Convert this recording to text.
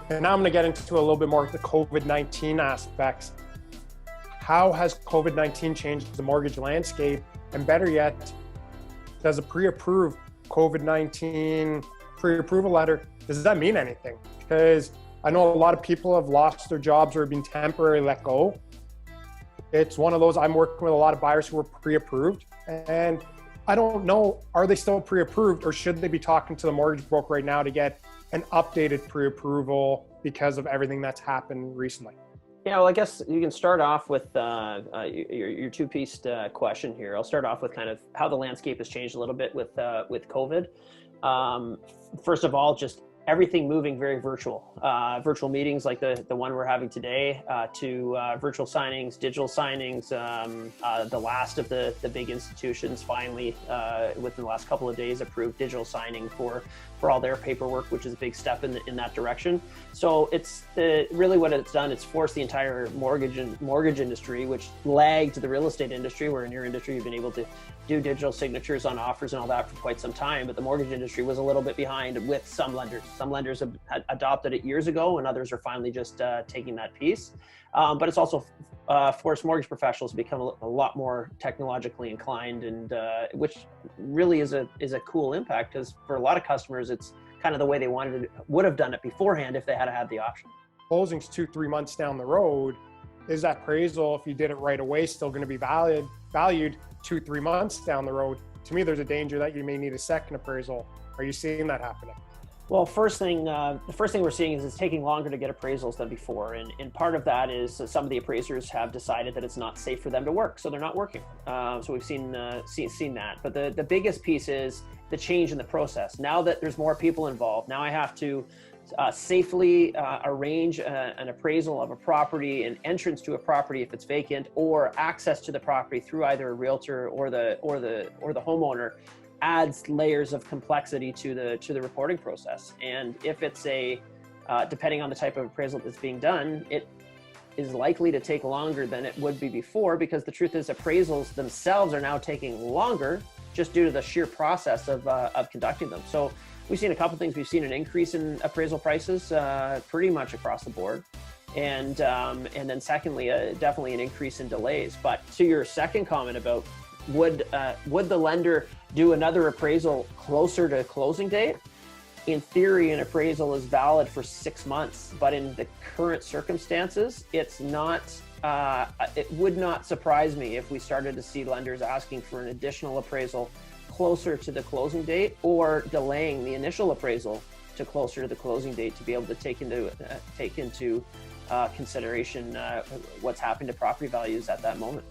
And now I'm going to get into a little bit more of the COVID-19 aspects. How has COVID-19 changed the mortgage landscape? And better yet, does a pre-approved COVID-19 pre-approval letter, does that mean anything? Because I know a lot of people have lost their jobs or have been temporarily let go. It's one of those, I'm working with a lot of buyers who were pre-approved, and I don't know, are they still pre-approved, or should they be talking to the mortgage broker right now to get an updated pre-approval because of everything that's happened recently? Yeah, well, I guess you can start off with your two-pieced question here. I'll start off with kind of how the landscape has changed a little bit with COVID. First of all, just everything moving very virtual. Virtual meetings like the one we're having today, to virtual signings, digital signings. The last of the big institutions finally, within the last couple of days, approved digital signing for all their paperwork, which is a big step in that direction. So it's really what it's done. It's forced the entire mortgage industry, which lagged the real estate industry, where in your industry you've been able to do digital signatures on offers and all that for quite some time. But the mortgage industry was a little bit behind with some lenders. Some lenders have adopted it years ago, and others are finally just taking that piece. But it's also forced mortgage professionals to become a lot more technologically inclined, and which really is a cool impact, because for a lot of customers, it's kind of the way they would have done it beforehand if they had the option. Closings 2-3 months down the road, is that appraisal, if you did it right away, still going to be valued 2-3 months down the road? To me, there's a danger that you may need a second appraisal. Are you seeing that happening? Well, the first thing we're seeing is it's taking longer to get appraisals than before. And part of that is some of the appraisers have decided that it's not safe for them to work, so they're not working. So we've seen that. But the biggest piece is the change in the process. Now that there's more people involved, now I have to safely arrange an appraisal of a property, an entrance to a property if it's vacant, or access to the property through either a realtor or the homeowner, adds layers of complexity to the reporting process. And if it's depending on the type of appraisal that's being done, it is likely to take longer than it would be before, because the truth is appraisals themselves are now taking longer just due to the sheer process of conducting them. So we've seen a couple things. We've seen an increase in appraisal prices pretty much across the board. And then secondly, definitely an increase in delays. But to your second comment about would the lender do another appraisal closer to closing date? In theory, an appraisal is valid for 6 months, but in the current circumstances, it's not. It would not surprise me if we started to see lenders asking for an additional appraisal closer to the closing date, or delaying the initial appraisal to closer to the closing date to be able to take into consideration what's happened to property values at that moment.